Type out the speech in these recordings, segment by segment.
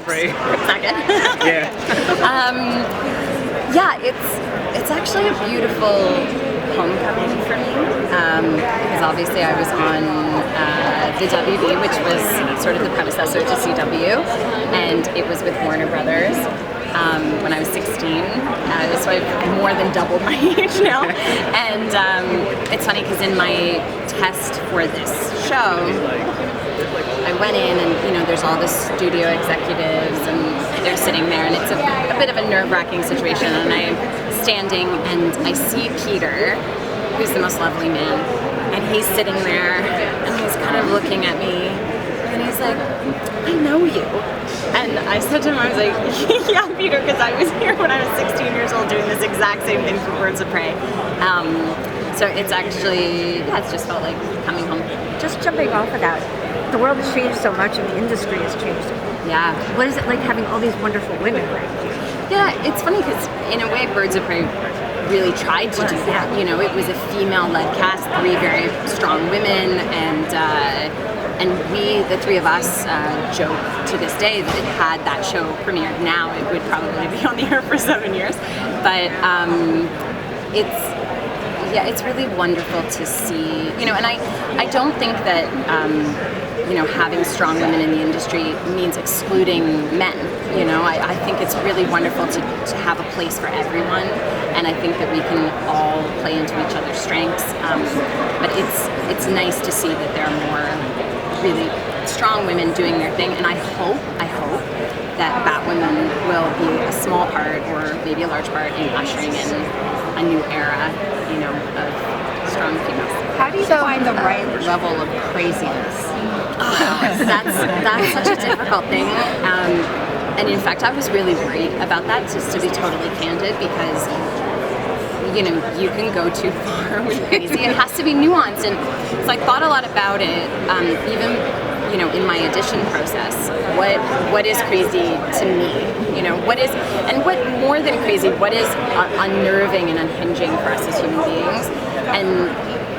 moment. Second. Yeah. Yeah, it's actually a beautiful homecoming for me, because obviously I was on the WB, which was sort of the predecessor to CW, and it was with Warner Brothers when I was 16, so I've more than doubled my age now, and it's funny because in my test for this show, I went in and, there's all the studio executives and they're sitting there and it's a bit of a nerve-wracking situation, and I'm standing and I see Peter, who's the most lovely man, and he's sitting there and he's kind of looking at me and he's like, I know you. And I said to him, I was like, yeah, Peter, because I was here when I was 16 years old doing this exact same thing for Birds of Prey. So it's actually, it's just felt like coming home. Just jumping off of that, the world has changed so much and the industry has changed. Yeah. What is it like having all these wonderful women around you? Yeah, it's funny because in a way Birds of Prey really tried to do that. It was a female-led cast, 3 very strong women, and we, the 3 of us, joke to this day that had that show premiered now, it would probably be on the air for 7 years. But it's really wonderful to see, and I don't think that, having strong women in the industry means excluding men. I think it's really wonderful to have a place for everyone, and I think that we can all play into each other's strengths. But it's nice to see that there are more really strong women doing their thing, and I hope that Batwoman will be a small part, or maybe a large part, in ushering in a new era, of strong females. How do you find the right level of craziness? That's such a difficult thing. And in fact, I was really worried about that, just to be totally candid, because you can go too far with crazy. It has to be nuanced, and so I thought a lot about it. Even in my audition process, what is crazy to me? What more than crazy? What is unnerving and unhinging for us as human beings? And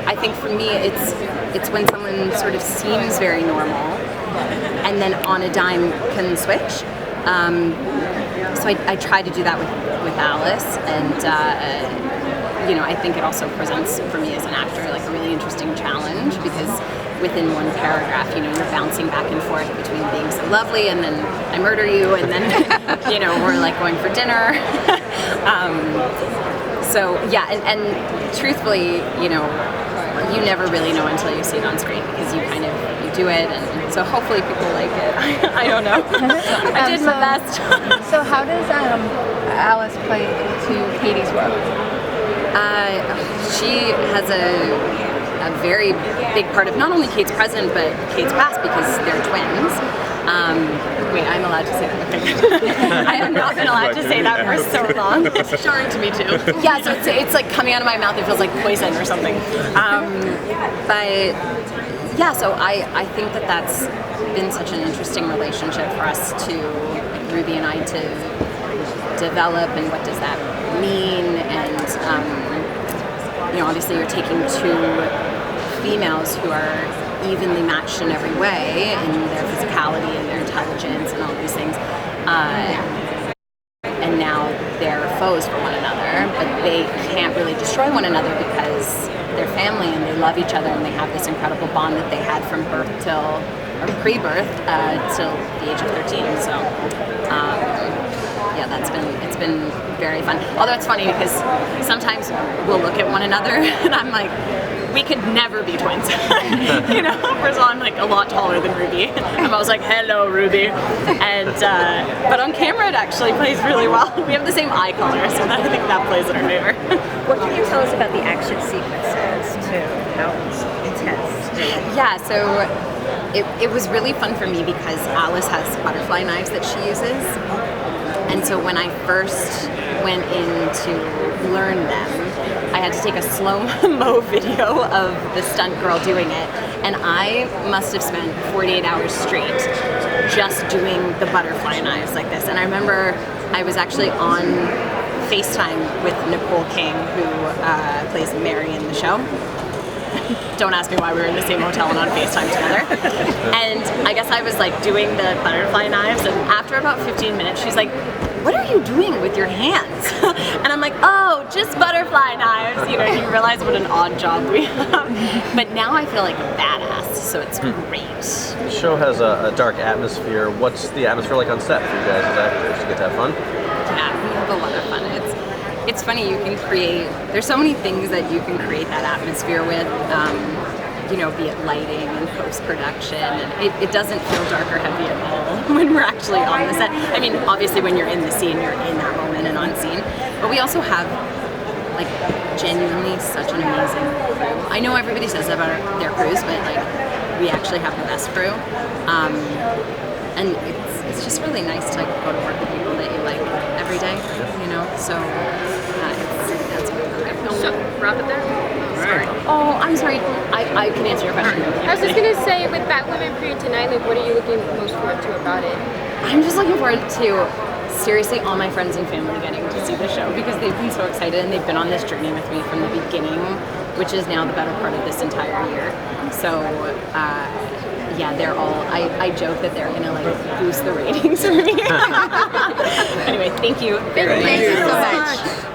I think for me, it's when someone sort of seems very normal, and then on a dime can switch. So I try to do that with Alice, and I think it also presents for me as an actor like a really interesting challenge, because within one paragraph, you're bouncing back and forth between being so lovely and then I murder you, and then we're like going for dinner. So yeah, and truthfully, you never really know until you see it on screen, because you do it, and so hopefully people like it. I don't know. I did my best. So how does Alice play into Katie's world? She has a very big part of not only Kate's present, but Kate's past, because they're twins. Wait, I'm allowed to say that. Okay. I have not been allowed to say that for so long. It's jarring to me too. Yeah, so it's like coming out of my mouth. It feels like poison or something. But yeah, so I think that's been such an interesting relationship for us to, Ruby and I, to develop, and what does that mean? And obviously you're taking 2 females who are evenly matched in every way, in their physicality and their intelligence and all these things, and now they're foes for one another, but they can't really destroy one another because they're family and they love each other, and they have this incredible bond that they had from birth or pre-birth till the age of 13. So yeah, it's been very fun. Although it's funny because sometimes we'll look at one another and I'm like, we could never be twins. First of all, I'm like a lot taller than Ruby. I'm always like, hello, Ruby. And but on camera, it actually plays really well. We have the same eye color, so I think that plays in our favor. What can you tell us about the action sequences too? How intense? Yeah, so it was really fun for me because Alice has butterfly knives that she uses. And so when I first went in to learn them, I had to take a slow-mo video of the stunt girl doing it, and I must have spent 48 hours straight just doing the butterfly knives like this. And I remember I was actually on FaceTime with Nicole King, who plays Mary in the show, Don't ask me why we were in the same hotel and on FaceTime together. And I guess I was like doing the butterfly knives, and after about 15 minutes, she's like, "What are you doing with your hands?" And I'm like, "Oh, just butterfly knives." You know, you realize what an odd job we have. But now I feel like a badass, so it's great. The show has a dark atmosphere. What's the atmosphere like on set for you guys as actors? You get to have fun? Yeah, we have a lot of fun. It's funny, you can create, there's so many things that you can create that atmosphere with, you know, be it lighting and post-production, and it doesn't feel dark or heavy at all when we're actually on the set. I mean, obviously when you're in the scene, you're in that moment and on scene, but we also have, like, genuinely such an amazing crew. I know everybody says that about their crews, but, like, we actually have the best crew, and it's just really nice to, like, go to work with people that you like every day, you know, so that's really good. So, wrap it there. Sorry. Oh, I'm sorry. I can answer your question. I was just gonna say, with Batwoman premiere tonight, like, what are you looking most forward to about it? I'm just looking forward to, seriously, all my friends and family getting to see the show, because they've been so excited and they've been on this journey with me from the beginning, which is now the better part of this entire year. So, yeah, they're all, I joke that they're gonna, like, boost the ratings for me. Anyway, thank you. Thank you so much.